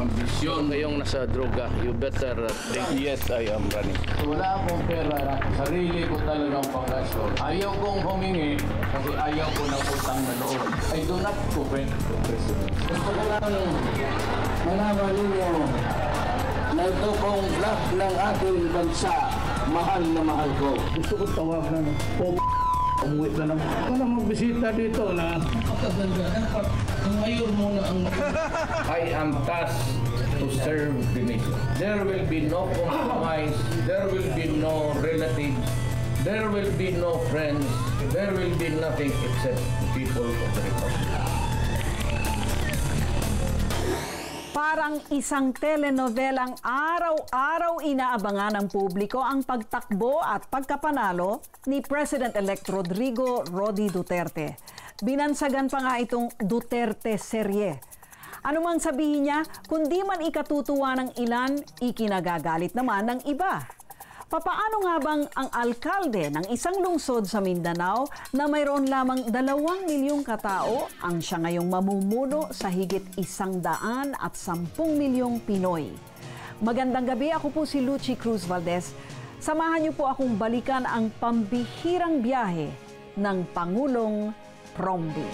ambisyon. Ngayong nasa droga, you better think, yes, I am running. Wala akong pera, sarili ko talagang panggasto. Ayaw kong humingi kasi ayaw ko ng utang na loob. I do not covet the president. Gusto ko lang malaman ninyo na ito pong black ng ating bansa, mahal na mahal ko. Gusto ko tawagan po. Umuwi ka na. Wala magbisita dito na Dapat ang mayor muna ang... I am tasked to serve the nation. There will be no compromise. There will be no relatives. There will be no friends. There will be nothing except the people of the Republic. Parang isang telenovelang araw-araw inaabangan ng publiko ang pagtakbo at pagkapanalo ni President-elect Rodrigo Rody Duterte. Binansagan pa nga itong Duterte serye. Ano mang sabihin niya, kundi man ikatutuwa ng ilan, ikinagagalit naman ng iba. Papaano nga bang ang alkalde ng isang lungsod sa Mindanao na mayroon lamang 2 milyong katao ang siya ngayong mamumuno sa higit 110 milyong Pinoy? Magandang gabi, ako po si Lucy Cruz Valdez. Samahan niyo po akong balikan ang pambihirang biyahe ng Pangulong Promby.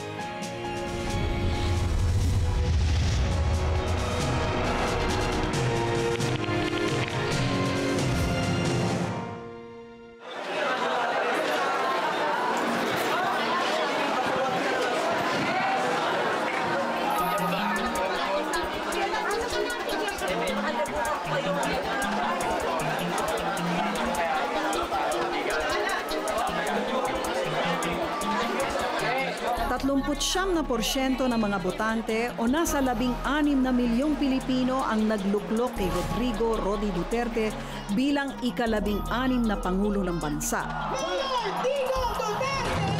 % ng mga botante o nasa 16 na milyong Pilipino ang nagluklok kay Rodrigo Rody Duterte bilang ika-16 na Pangulo ng bansa. Rodrigo Duterte!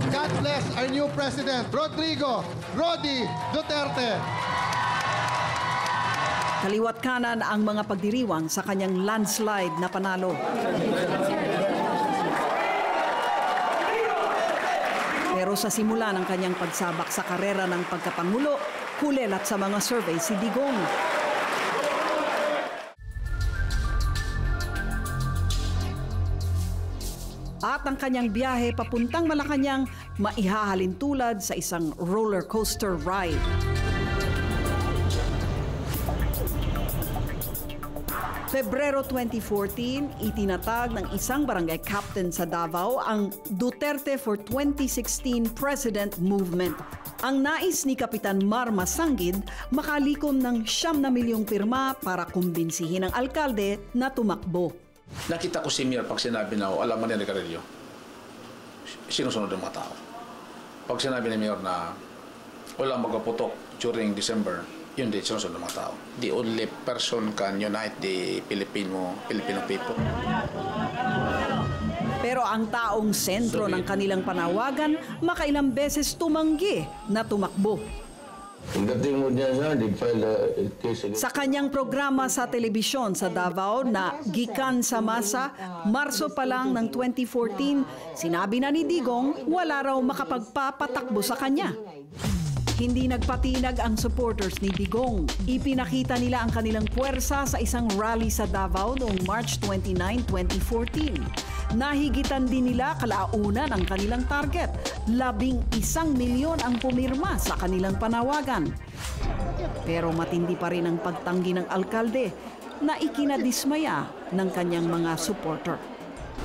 God bless our new President, Rodrigo Rody Duterte. Kaliwat kanan ang mga pagdiriwang sa kanyang landslide na panalo. Pero sa simula ng kanyang pagsabak sa karera ng pagkapangulo, kulelat sa mga survey si Digong. At ang kanyang biyahe papuntang Malacanang maihahalin tulad sa isang roller coaster ride. Pebrero 2014, itinatag ng isang barangay captain sa Davao ang Duterte for 2016 President Movement. Ang nais ni Kapitan Mar Masanggid makalikom ng 9 na milyong pirma para kumbinsihin ang alkalde na tumakbo. Nakita ko si Mayor pag sinabi na alam man ni Carrillo, sinusunod ng mga tao. Pag sinabi ni Mayor na walang magpaputok during December, yun din sinusunod ng mga tao. The only person can unite the Filipino people. Pero ang taong sentro ng kanilang panawagan, makailang beses tumanggi na tumakbo. Sa kanyang programa sa telebisyon sa Davao na Gikan sa Masa, Marso pa lang ng 2014, sinabi na ni Digong wala raw makapagpapatakbo sa kanya. Hindi nagpatinag ang supporters ni Digong. Ipinakita nila ang kanilang puwersa sa isang rally sa Davao noong March 29, 2014. Nahigitan din nila kalaunan ang kanilang target. 11 milyon ang pumirma sa kanilang panawagan. Pero matindi pa rin ang pagtanggi ng alkalde na ikinadismaya ng kanyang mga supporter.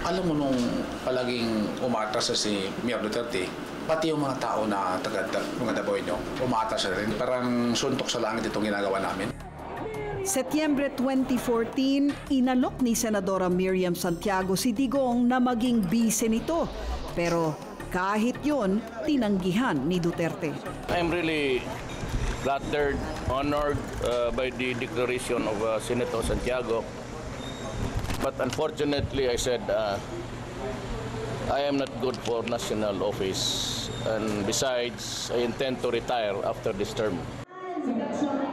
Alam mo nung palaging umatras si Mayor Duterte, pati yung mga tao na mga Dabawenyo, umatras rin. Parang suntok sa langit itong ginagawa namin. Setyembre 2014, inalok ni Senadora Miriam Santiago si Digong na maging bise nito. Pero kahit yun, tinanggihan ni Duterte. I'm really flattered, honored by the declaration of Senator Santiago. But unfortunately, I said, I am not good for national office. And besides, I intend to retire after this term.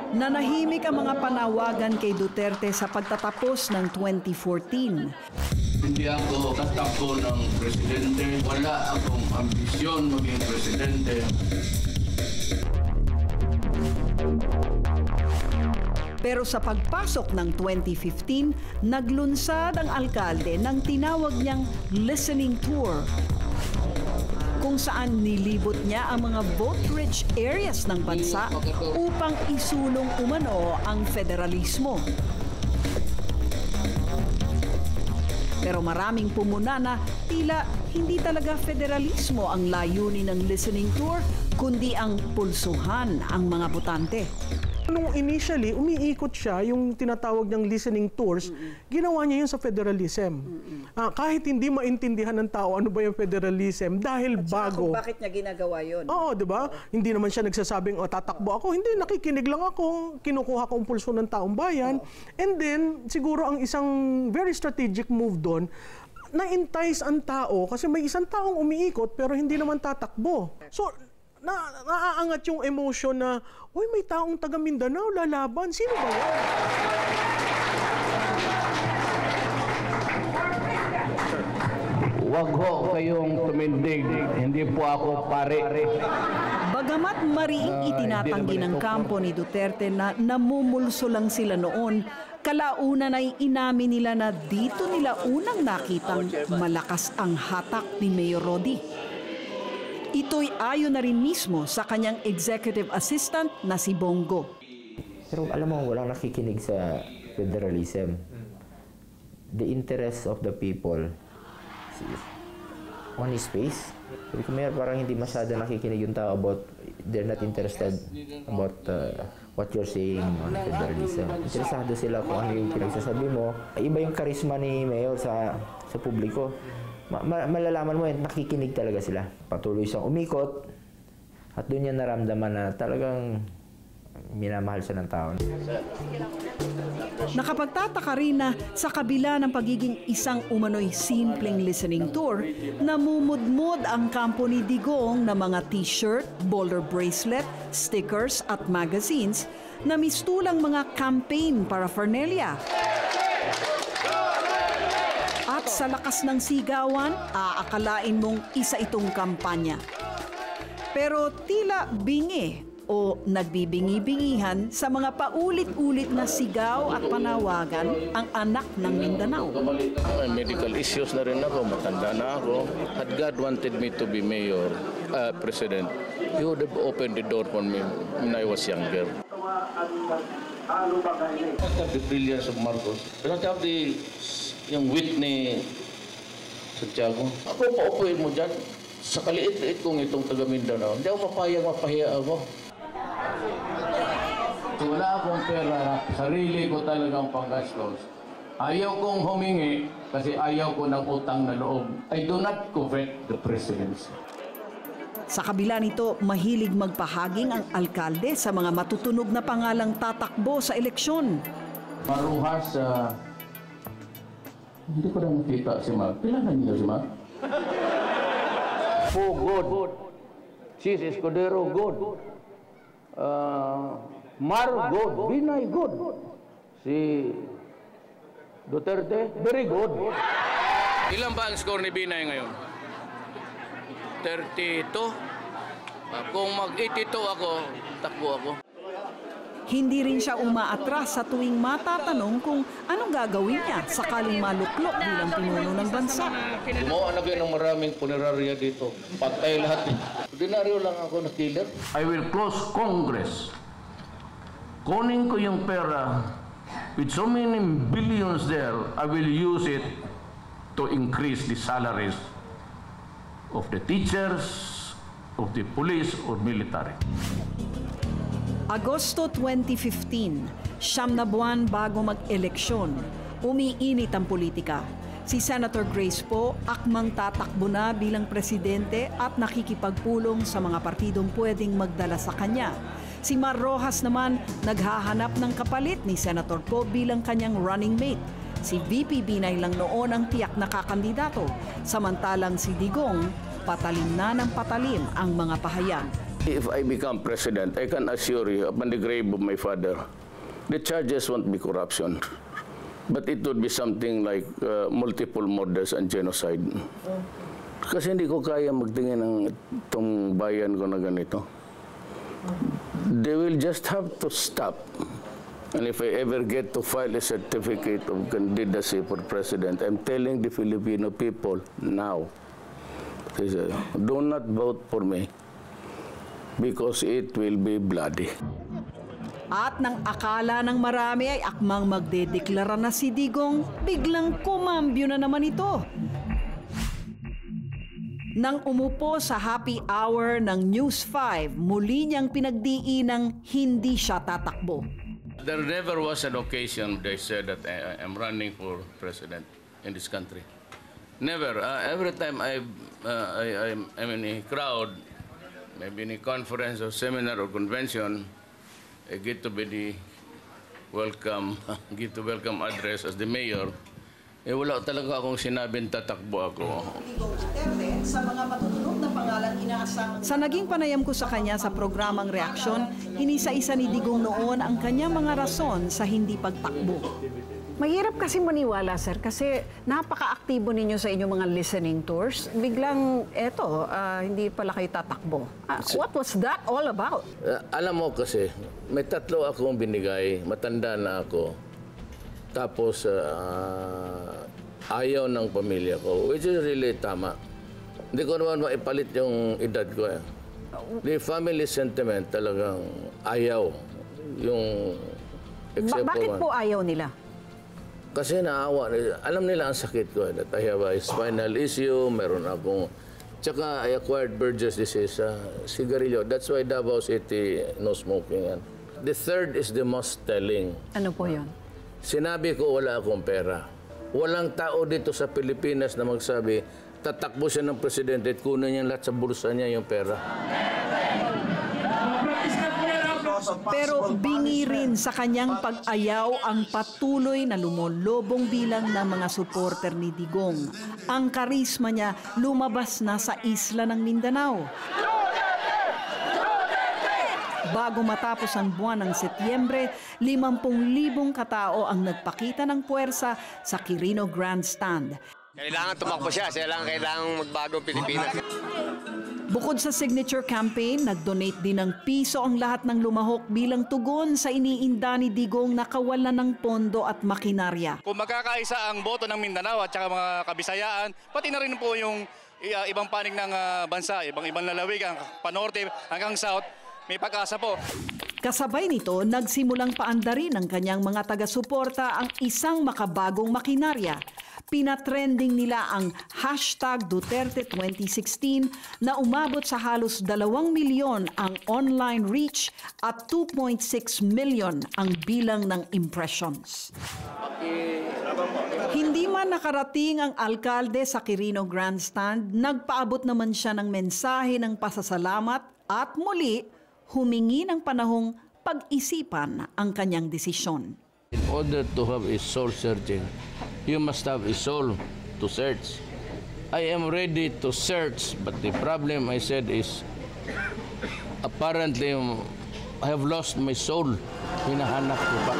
Nanahimik ang mga panawagan kay Duterte sa pagtatapos ng 2014. Hindi ako tatakbo ng presidente. Wala akong ambisyon maging presidente. Pero sa pagpasok ng 2015, naglunsad ang alkalde ng tinawag niyang listening tour, kung saan nilibot niya ang mga vote-rich areas ng bansa upang isulong umano ang federalismo. Pero maraming pumuna na tila hindi talaga federalismo ang layunin ng listening tour, kundi ang pulsuhan ang mga botante. Nung initially, umiikot siya, yung tinatawag niyang listening tours, ginawa niya yun sa federalism. Kahit hindi maintindihan ng tao ano ba yung federalism, dahil bago. Bakit niya ginagawa yun? Oo, di ba? Hindi naman siya nagsasabing, tatakbo ako. Hindi, nakikinig lang ako. Kinukuha ko ang pulso ng taong bayan. And then, siguro ang isang very strategic move doon, na-entice ang tao kasi may isang taong umiikot pero hindi naman tatakbo. So, naaangat yung emotion na, uy, may taong taga Mindanao, lalaban. Sino ba yan? Huwag ho kayong tumindig. Hindi po ako pare. Bagamat mariing itinatanggi ng kampo ni Duterte na namumulso lang sila noon, kalaunan ay inamin nila na dito nila unang nakitang malakas ang hatak ni Mayor Rodi. Ito'y ayon na rin mismo sa kanyang executive assistant na si Bongo. Pero alam mo, walang nakikinig sa federalism. The interest of the people on his space. Sabi ko, Mayor, parang hindi masyado nakikinig yung tao about, they're not interested about what you're saying on federalism. Interesado sila kung ano yung pinagsasabi mo. Iba yung karisma ni Mayor sa publiko. Malalaman mo, nakikinig talaga sila. Patuloy siyang umikot at doon niya naramdaman na talagang minamahal siya ng tao. Nakapagtataka rin na sa kabila ng pagiging isang umano'y simpleng listening tour, namumudmod ang kampo ni Digong na mga t-shirt, boulder bracelet, stickers at magazines na mistulang mga campaign paraphernalia. At sa lakas ng sigawan, aakalain mong isa itong kampanya. Pero tila bingi o nagbibingi-bingihan sa mga paulit-ulit na sigaw at panawagan ang anak ng Mindanao. May medical issues na rin ako, matanda na ako. Had God wanted me to be mayor, president, He would have opened the door for me when I was younger. The brilliance of Marcos. I don't have yung wit ni Santiago. Ako, paupuin mo dyan. Sa kaliit-liit kong itong taga Mindanao, hindi ako papayag, mapahiya ako. Wala akong pera, sarili ko talagang panggastos. Ayaw kong humingi kasi ayaw ko ng utang na loob. I do not covet the presidency. Sa kabila nito, mahilig magpahaging ang alkalde sa mga matutunog na pangalang tatakbo sa eleksyon. Maruhas, hindi ko na nakita si Mark. Kailangan niyo si Mark? Po, good. Sis Escudero, good. Mar, good. Binay, good. Si Duterte, very good. Ilan ba ang score ni Binay ngayon? 32. Kung mag-82 ako, takbo ako. Hindi rin siya umaatras sa tuwing matatanong kung anong gagawin niya sakaling maluklok bilang pinuno ng bansa. Gumawa na kayo ng maraming punerarya dito. Patay lahat. Ordinaryo lang ako na killer. I will close Congress. Kunin ko yung pera with so many billions there, I will use it to increase the salaries of the teachers, of the police or military. Agosto 2015, 9 na buwan bago mag-eleksyon, umiinit ang politika. Si Senator Grace Poe akmang tatakbo na bilang presidente at nakikipagpulong sa mga partidong pwedeng magdala sa kanya. Si Mar Rojas naman naghahanap ng kapalit ni Senator Poe bilang kanyang running mate. Si VP Binay lang noon ang tiyak na kakandidato, samantalang si Digong patalim na ng patalim ang mga pahayag. If I become president, I can assure you, upon the grave of my father, the charges won't be corruption. But it would be something like multiple murders and genocide. Kasi hindi ko kaya magtingin ng itong bayan ko na ganito. They will just have to stop And if I ever get to file a certificate of candidacy for president, I'm telling the Filipino people now, do not vote for me because it will be bloody. At nang akala ng marami ay akmang magdedeklara na si Digong, biglang kumambyo na naman ito. Nang umupo sa happy hour ng News 5, muli niyang pinagdiinang hindi siya tatakbo. There never was an occasion they said that I'm running for president in this country. Never. Every time I'm in a crowd, maybe in a conference or seminar or convention, I get to be the welcome address as the mayor. Wala talaga akong sinabing tatakbo ako. Sa mga matutunog na pangalan inaasang... Sa naging panayam ko sa kanya sa programang Reaksyon, hinisa-isa ni Digong noon ang kanyang mga rason sa hindi pagtakbo. Mahirap kasi maniwala, sir, kasi napaka-aktibo ninyo sa inyong mga listening tours. Biglang, hindi pala kayo tatakbo. What was that all about? Alam mo kasi, may 3 akong binigay, matanda na ako. Tapos, ayaw ng pamilya ko, which is really tama. Hindi ko naman maipalit yung edad ko. The family sentiment talagang ayaw. Yung Bakit po ayaw nila? Kasi naawa. Alam nila ang sakit ko. That I have a spinal issue, meron akong... Tsaka I acquired Burgess disease, sigarilyo. That's why Davao City, no smoking. The third is the most telling. Ano po yun? Sinabi ko wala akong pera. Walang tao dito sa Pilipinas na magsabi, tatakbo siya ng presidente at kunin niya lahat sa bulsa niya yung pera. Pero bingi rin sa kanyang pag-ayaw ang patuloy na lumolobong bilang ng mga suporter ni Digong. Ang karisma niya lumabas na sa isla ng Mindanao. Bago matapos ang buwan ng Setyembre, 50,000 katao ang nagpakita ng puwersa sa Quirino Grandstand. Kailangan tumakbo siya, kailangan magbagong Pilipinas. Bukod sa signature campaign, nag-donate din ng piso ang lahat ng lumahok bilang tugon sa iniinda ni Digong na kawalan ng pondo at makinarya. Kung magkakaisa ang boto ng Mindanao at saka mga Kabisayaan, pati na rin po yung ibang panig ng bansa, ibang lalawigan, panorte hanggang south, may pag-asa po. Kasabay nito, nagsimulang paandarin ng kanyang mga taga-suporta ang isang makabagong makinarya. Pinatrending nila ang #Duterte2016 na umabot sa halos 2 milyon ang online reach at 2.6 million ang bilang ng impressions. Hindi man nakarating ang alkalde sa Quirino Grandstand, nagpaabot naman siya ng mensahe ng pasasalamat at muli humingi ng panahong pag-isipan ang kanyang desisyon. In order to have a soul searching, you must have a soul to search. I am ready to search, but the problem I said is apparently I have lost my soul. Hinahanap ko pa.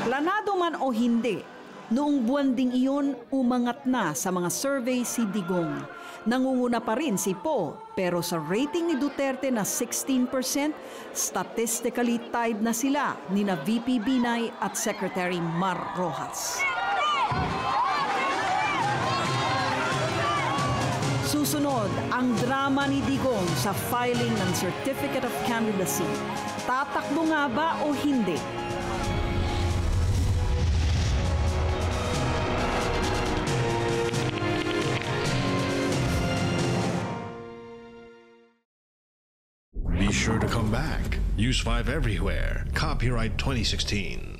Planado man o hindi, noong buwan ding iyon umangat na sa mga survey si Digong. Nangunguna pa rin si Po, pero sa rating ni Duterte na 16%, statistically tied na sila nina VP Binay at Secretary Mar Rojas. Susunod ang drama ni Digong sa filing ng Certificate of Candidacy. Tatakbo nga ba o hindi? Be sure to come back. Use 5 everywhere. Copyright 2016.